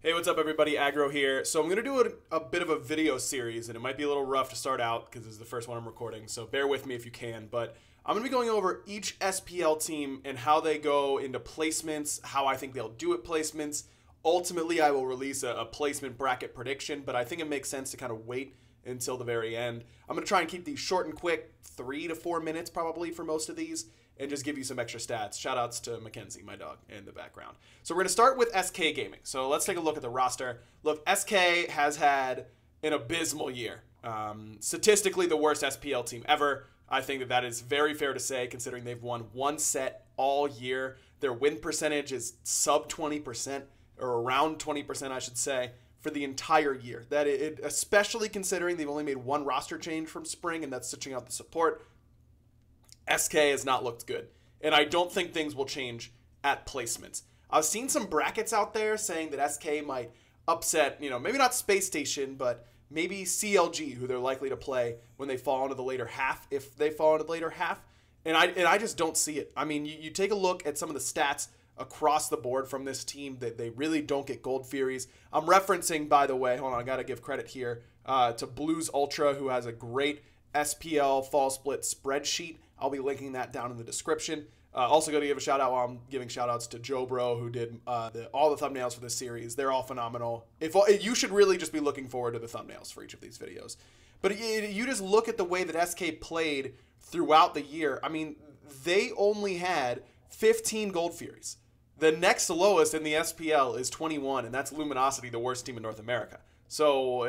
Hey, what's up everybody? Aggro here. So I'm going to do a bit of a video series, and it might be a little rough to start out because this is the first one I'm recording, so bear with me if you can. But I'm going to be going over each SPL team and how they go into placements, how I think they'll do at placements. Ultimately, I will release a placement bracket prediction, but I think it makes sense to kind of wait until the very end. I'm going to try and keep these short and quick, 3 to 4 minutes probably for most of these, and just give you some extra stats. Shout outs to Mackenzie, my dog, in the background. So we're going to start with SK Gaming. So let's take a look at the roster. Look, SK has had an abysmal year. Statistically, the worst SPL team ever. I think that is very fair to say, considering they've won one set all year. Their win percentage is sub 20%, or around 20%, I should say, for the entire year. Especially considering they've only made one roster change from spring, and that's switching out the support. SK has not looked good, and I don't think things will change at placements. I've seen some brackets out there saying that SK might upset, maybe not Space Station, but maybe CLG, who they're likely to play when they fall into the later half, if they fall into the later half, and I just don't see it. I mean, you take a look at some of the stats across the board from this team that they really don't get Gold Furies. I'm referencing, by the way, hold on, I got to give credit here to Blues Ultra, who has a great SPL fall split spreadsheet. I'll be linking that down in the description. Also going to give a shout out while I'm giving shout outs to Joe Bro, who did all the thumbnails for this series. They're all phenomenal. You should really just be looking forward to the thumbnails for each of these videos. But you just look at the way that SK played throughout the year. I mean, they only had 15 Gold Furies. The next lowest in the SPL is 21, and that's Luminosity, the worst team in North America. So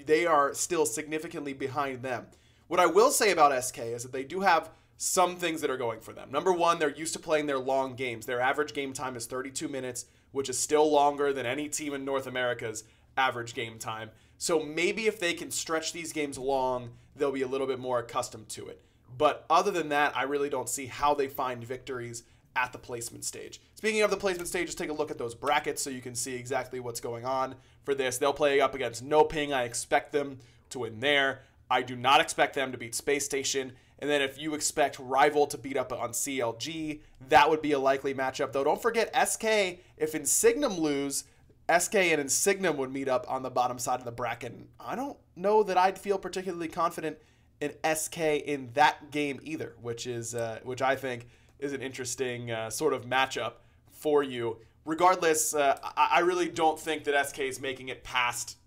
they are still significantly behind them. What I will say about SK is that they do have some things that are going for them. Number one, they're used to playing their long games. Their average game time is 32 minutes, which is still longer than any team in North America's average game time. So maybe if they can stretch these games long, they'll be a little bit more accustomed to it. But other than that, I really don't see how they find victories at the placement stage. Speaking of the placement stage, just take a look at those brackets so you can see exactly what's going on for this. They'll play up against No Ping. I expect them to win there. I do not expect them to beat Space Station. And then if you expect Rival to beat up on CLG, that would be a likely matchup. Though don't forget SK, if Insignum lose, SK and Insignum would meet up on the bottom side of the bracket. And I don't know that I'd feel particularly confident in SK in that game either, which I think is an interesting sort of matchup for you. Regardless, I really don't think that SK is making it past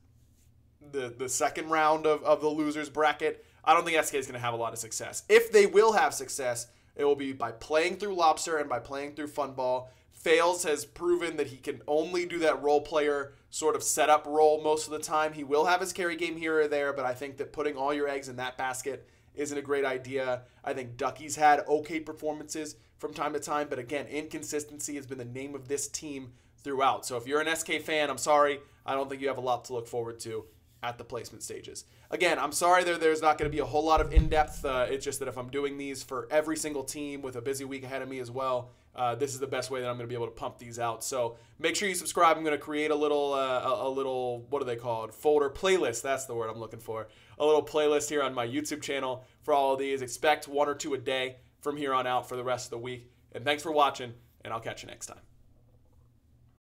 the second round of the losers bracket. I don't think SK is going to have a lot of success. If they will have success, it will be by playing through Lobster and by playing through Funball. Fails has proven that he can only do that role player sort of setup role most of the time. He will have his carry game here or there, but I think that putting all your eggs in that basket isn't a great idea. I think Ducky's had okay performances from time to time, but again, inconsistency has been the name of this team throughout. So if you're an SK fan, I'm sorry. I don't think you have a lot to look forward to at the placement stages. Again, I'm sorry there's not going to be a whole lot of in-depth. It's just that if I'm doing these for every single team with a busy week ahead of me as well, this is the best way that I'm going to be able to pump these out. So make sure you subscribe. I'm going to create a little, what are they called? Folder playlist. That's the word I'm looking for. A little playlist here on my YouTube channel for all of these. Expect 1 or 2 a day from here on out for the rest of the week. And thanks for watching, and I'll catch you next time.